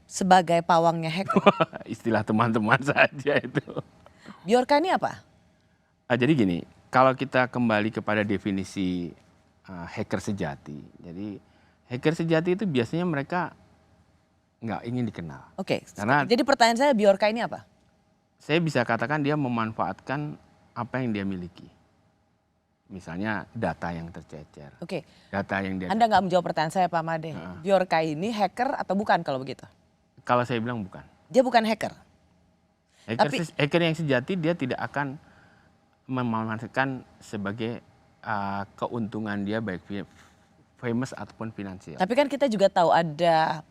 sebagai pawangnya hacker? Istilah teman-teman saja itu. Bjorka ini apa? Jadi gini, kalau kita kembali kepada definisi hacker sejati, jadi hacker sejati itu biasanya mereka nggak ingin dikenal. Oke, Karena jadi pertanyaan saya, Bjorka ini apa? saya bisa katakan dia memanfaatkan apa yang dia miliki. Misalnya data yang tercecer. Oke. Data yang dia. Anda nggak menjawab pertanyaan saya, Pak Made. Bjorka ini hacker atau bukan kalau begitu? Kalau saya bilang bukan. Dia bukan hacker. Hacker yang sejati dia tidak akan memanfaatkan sebagai keuntungan dia baik famous ataupun finansial. Tapi kan kita juga tahu ada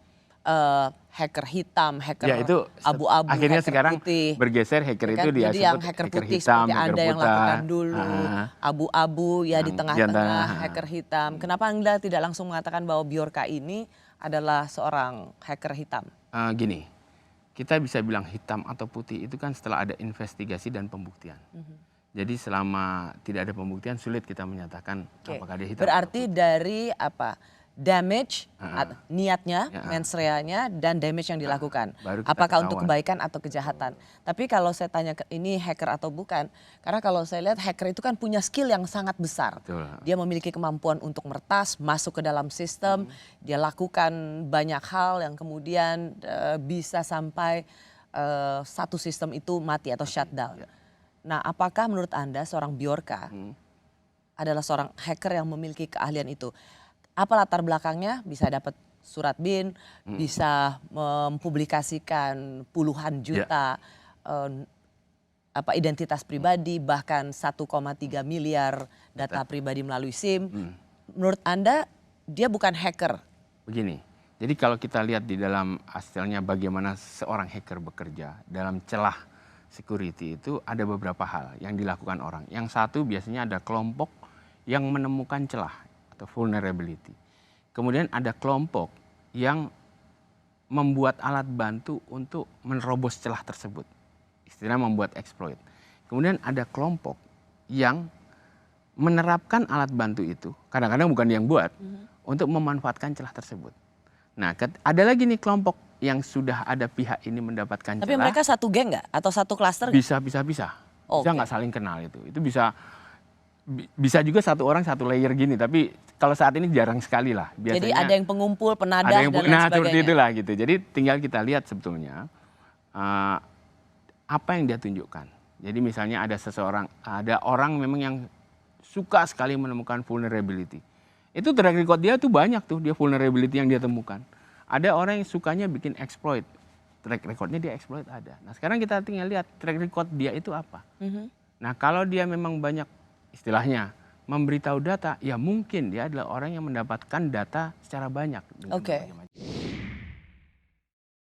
hacker hitam, hacker Ya, itu abu-abu, akhirnya hacker sekarang putih. bergeser hacker itu dia Jadi yang hacker putih hitam, seperti hacker Anda yang putih, lakukan dulu, abu-abu ya di tengah-tengah hacker hitam. Kenapa Anda tidak langsung mengatakan bahwa Bjorka ini adalah seorang hacker hitam? Gini, kita bisa bilang hitam atau putih itu kan setelah ada investigasi dan pembuktian. Jadi selama tidak ada pembuktian sulit kita menyatakan apakah dia hitam. Berarti dari apa? Damage, niatnya, mens reanya, dan damage yang dilakukan. Apakah untuk kebaikan atau kejahatan. Tapi kalau saya tanya ini hacker atau bukan, karena kalau saya lihat hacker itu kan punya skill yang sangat besar. Betul. Dia memiliki kemampuan untuk meretas, masuk ke dalam sistem, dia lakukan banyak hal yang kemudian bisa sampai satu sistem itu mati atau shutdown. Nah, apakah menurut Anda seorang Bjorka adalah seorang hacker yang memiliki keahlian itu? Apa latar belakangnya? Bisa dapat surat BIN, bisa mempublikasikan puluhan juta identitas pribadi, bahkan 1,3 miliar data pribadi melalui SIM. Menurut Anda dia bukan hacker? Begini, jadi kalau kita lihat di dalam hasilnya bagaimana seorang hacker bekerja dalam celah security itu ada beberapa hal yang dilakukan orang. Yang satu biasanya ada kelompok yang menemukan celah atau vulnerability. Kemudian ada kelompok yang membuat alat bantu untuk menerobos celah tersebut. Istilah membuat exploit. Kemudian ada kelompok yang menerapkan alat bantu itu, kadang-kadang bukan yang buat, untuk memanfaatkan celah tersebut. Nah, ada lagi nih kelompok yang sudah ada pihak ini mendapatkan celah. Tapi mereka satu geng nggak? Atau satu klaster? Bisa. Bisa nggak saling kenal itu. Itu bisa juga satu orang satu layer gini, tapi kalau saat ini jarang sekali lah. Biasanya jadi ada yang pengumpul, penadah, dan lain sebagainya. Seperti itulah gitu. Jadi tinggal kita lihat sebetulnya apa yang dia tunjukkan. Jadi misalnya ada orang memang yang suka sekali menemukan vulnerability. Itu track record dia tuh banyak tuh, dia vulnerability yang dia temukan. Ada orang yang sukanya bikin exploit, track recordnya dia exploit ada. Nah sekarang kita tinggal lihat track record dia itu apa. Nah kalau dia memang banyak istilahnya memberitahu data, ya mungkin dia adalah orang yang mendapatkan data secara banyak. Oke.